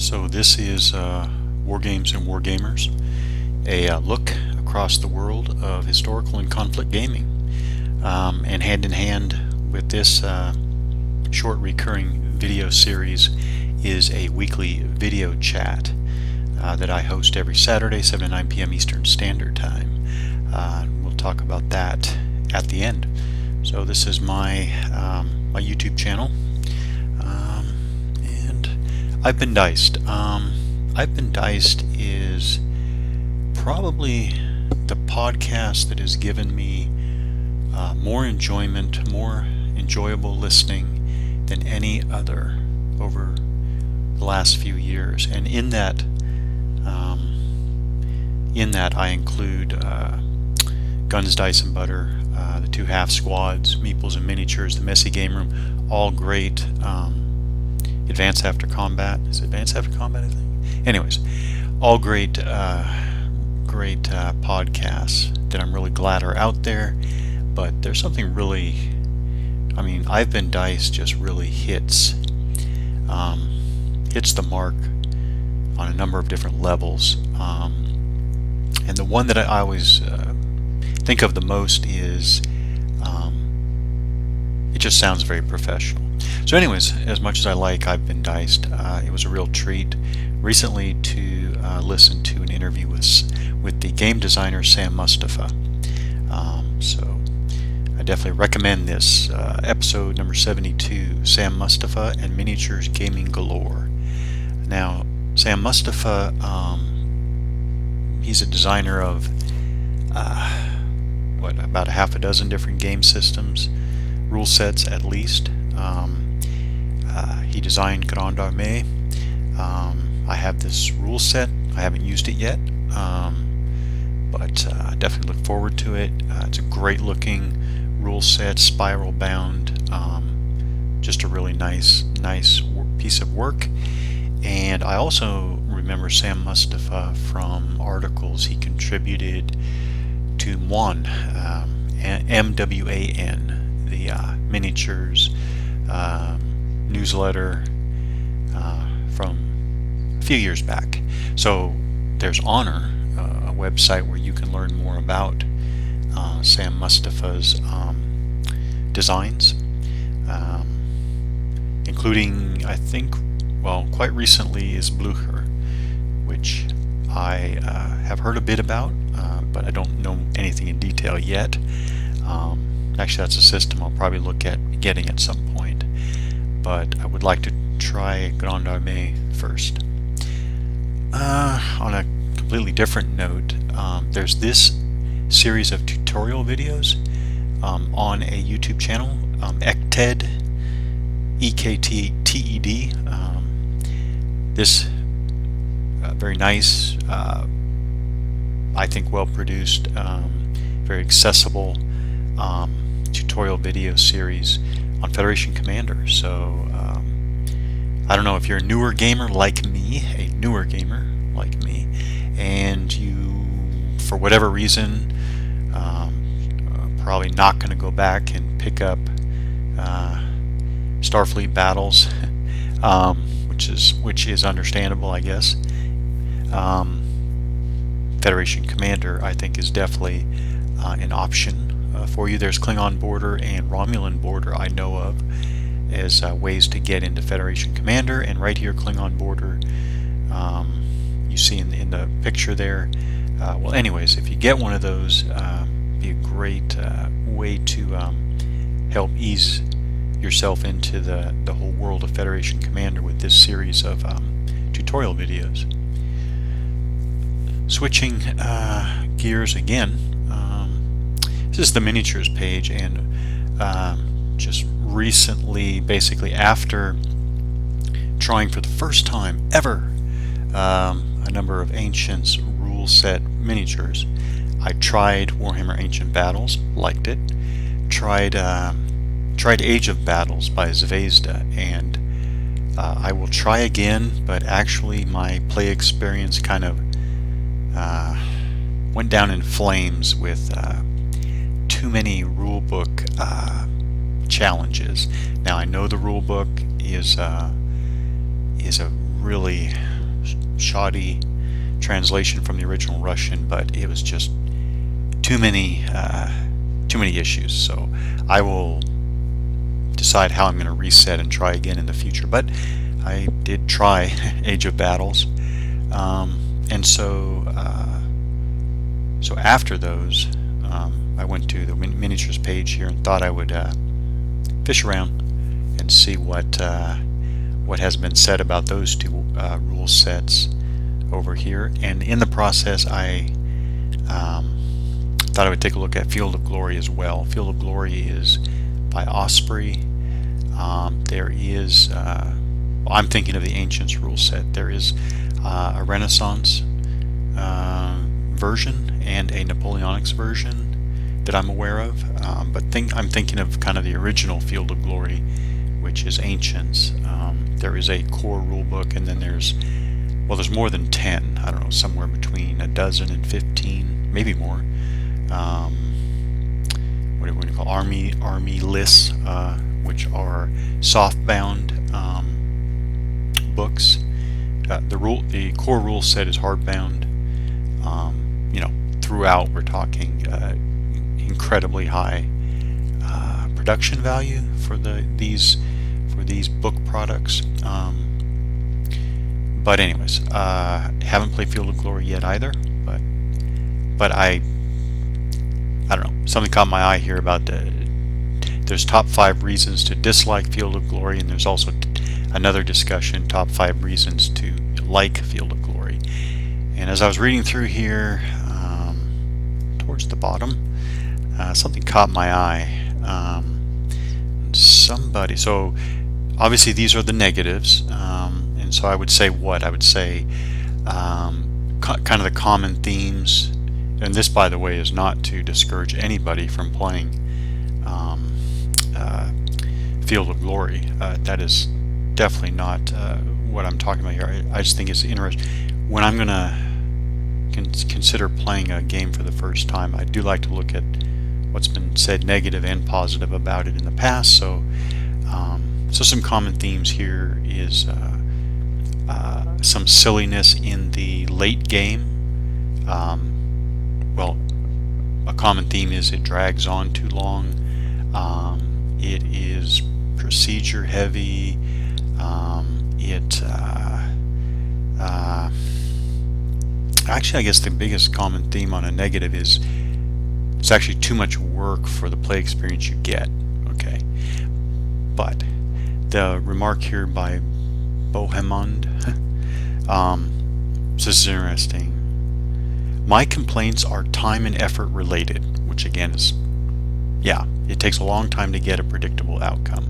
So this is War Games and War Gamers, a look across the world of historical and conflict gaming. And hand in hand with this short recurring video series is a weekly video chat that I host every Saturday, 7 to 9 p.m. Eastern Standard Time. We'll talk about that at the end. So this is my YouTube channel. I've Been Diced. I've Been Diced is probably the podcast that has given me more enjoyment, more enjoyable listening than any other over the last few years. And in that I include Guns, Dice, and Butter, the Two Half Squads, Meeples and Miniatures, the Messy Game Room, all great. Advance After Combat. Is it Advance After Combat, I think? Anyways, all great podcasts that I'm really glad are out there. But there's something really, I've Been Diced just really hits the mark on a number of different levels. And the one that I always think of the most is it just sounds very professional. So anyways, as much as I like I've Been Diced, it was a real treat recently to listen to an interview with the game designer Sam Mustafa. So I definitely recommend this. Episode number 72, Sam Mustafa and Miniatures Gaming Galore. Now, Sam Mustafa, he's a designer of about a half a dozen different game systems, rule sets at least. He designed Grande Armée. I have this rule set. I haven't used it yet, but I definitely look forward to it. It's a great looking rule set, spiral bound, just a really nice piece of work. And I also remember Sam Mustafa from articles he contributed to MWAN, MWAN, the miniatures newsletter from a few years back. So there's Honor, a website where you can learn more about Sam Mustafa's designs, including, I think, quite recently is Blucher, which I have heard a bit about, but I don't know anything in detail yet. Actually, that's a system I'll probably look at getting at some point, but I would like to try Grande Armée first. On a completely different note, there's this series of tutorial videos on a YouTube channel, EKTED, EKTED. This very nice, I think well produced, very accessible tutorial video series on Federation Commander. So I don't know if you're a newer gamer like me, and you, for whatever reason, probably not going to go back and pick up Starfleet Battles, which is understandable, I guess. Federation Commander, I think, is definitely an option for you. There's Klingon Border and Romulan Border I know of as ways to get into Federation Commander, and right here, Klingon Border, you see in the picture there. Well, anyways, if you get one of those, be a great way to help ease yourself into the whole world of Federation Commander with this series of tutorial videos. Switching gears again, this is the miniatures page, and just recently, basically after trying for the first time ever a number of Ancients rule set miniatures, I tried Warhammer Ancient Battles, liked it. Tried Age of Battles by Zvezda, and I will try again, but actually my play experience kind of went down in flames with too many rulebook challenges. Now I know the rulebook is a really shoddy translation from the original Russian, but it was just too many issues. So I will decide how I'm going to reset and try again in the future. But I did try Age of Battles, and so after those, I went to the miniatures page here and thought I would fish around and see what has been said about those two rule sets over here. And in the process, I thought I would take a look at Field of Glory as well. Field of Glory is by Osprey. There is, I'm thinking of the Ancients rule set. There is a Renaissance version and a Napoleonics version that I'm aware of, but I'm thinking of kind of the original Field of Glory, which is Ancients. There is a core rule book, and then there's more than 10. I don't know, somewhere between a dozen and 15, maybe more. What do you call army lists, which are soft-bound books. The core rule set is hardbound. Throughout we're talking incredibly high production value for these book products. But anyways, haven't played Field of Glory yet either. But I don't know. Something caught my eye here about there's top 5 reasons to dislike Field of Glory, and there's also another discussion, top 5 reasons to like Field of Glory. And as I was reading through here, towards the bottom, something caught my eye. So obviously these are the negatives, and so I would say kind of the common themes. And this, by the way, is not to discourage anybody from playing Field of Glory. That is definitely not what I'm talking about here. I just think it's interesting. When I'm going to consider playing a game for the first time, I do like to look at what's been said negative and positive about it in the past. So some common themes here is some silliness in the late game. A common theme is it drags on too long. It is procedure heavy. Actually, I guess the biggest common theme on a negative is it's actually too much work for the play experience you get. Okay, but the remark here by Bohemond, so this is interesting. My complaints are time and effort related, which again is, it takes a long time to get a predictable outcome.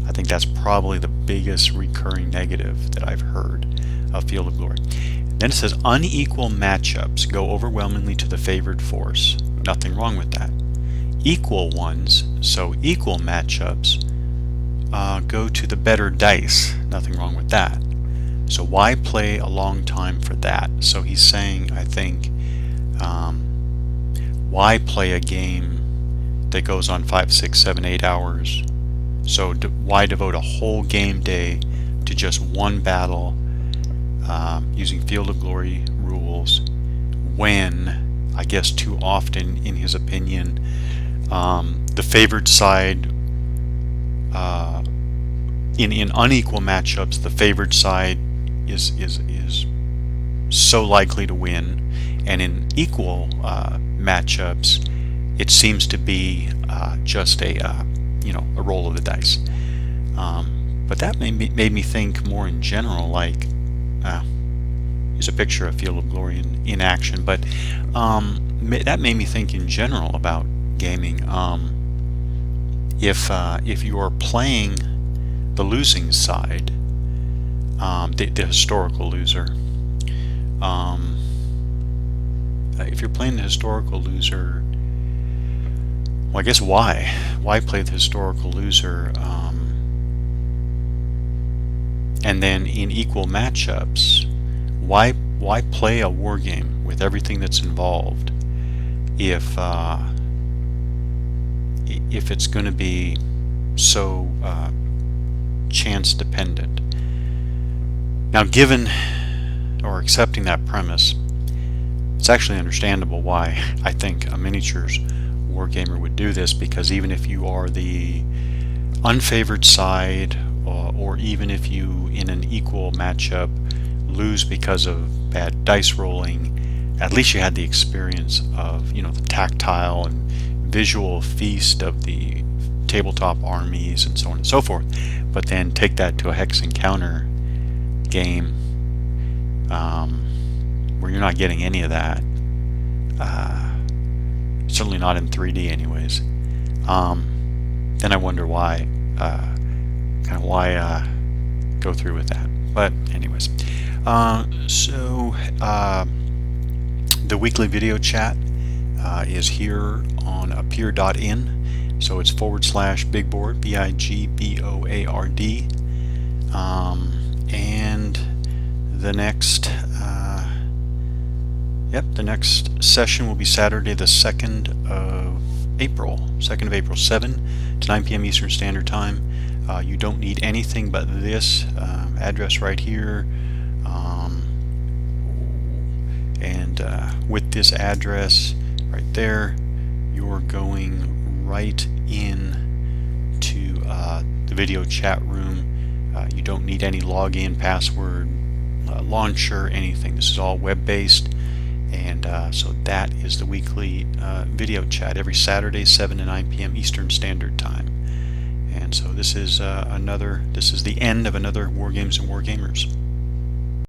I think that's probably the biggest recurring negative that I've heard of Field of Glory. Then it says unequal matchups go overwhelmingly to the favored force. Nothing wrong with that. Equal ones, so equal matchups, go to the better dice. Nothing wrong with that. So why play a long time for that? So he's saying, I think, why play a game that goes on 5, 6, 7, 8 hours? So why devote a whole game day to just one battle using Field of Glory rules when, I guess too often in his opinion, the favored side, in unequal matchups, the favored side is so likely to win, and in equal matchups it seems to be just a roll of the dice. But that made me think more in general, like here's a picture of Field of Glory in action, but that made me think in general about gaming. If you are playing the losing side, the historical loser, if you're playing the historical loser, well, I guess why play the historical loser? And then in equal matchups, why play a war game with everything that's involved if it's going to be so chance dependent? Now, given or accepting that premise, it's actually understandable why I think a miniatures wargamer would do this, because even if you are the unfavored side, or even if you in an equal matchup lose because of bad dice rolling, at least you had the experience of, you know, the tactile and visual feast of the tabletop armies and so on and so forth. But then take that to a hex encounter game, where you're not getting any of that, certainly not in 3D anyways. Then I wonder why, go through with that. But anyways, the weekly video chat is here on appear.in. So it's /bigboard, BIGBOARD. And the next the next session will be Saturday the 2nd of April, 7 to 9 p.m. Eastern Standard Time. You don't need anything but this address right here, and with this address right there, you're going right in to the video chat room. You don't need any login, password, launcher, anything. This is all web-based, and so that is the weekly video chat every Saturday, 7 to 9 p.m. Eastern Standard Time. And so this is the end of another War Games and War Gamers.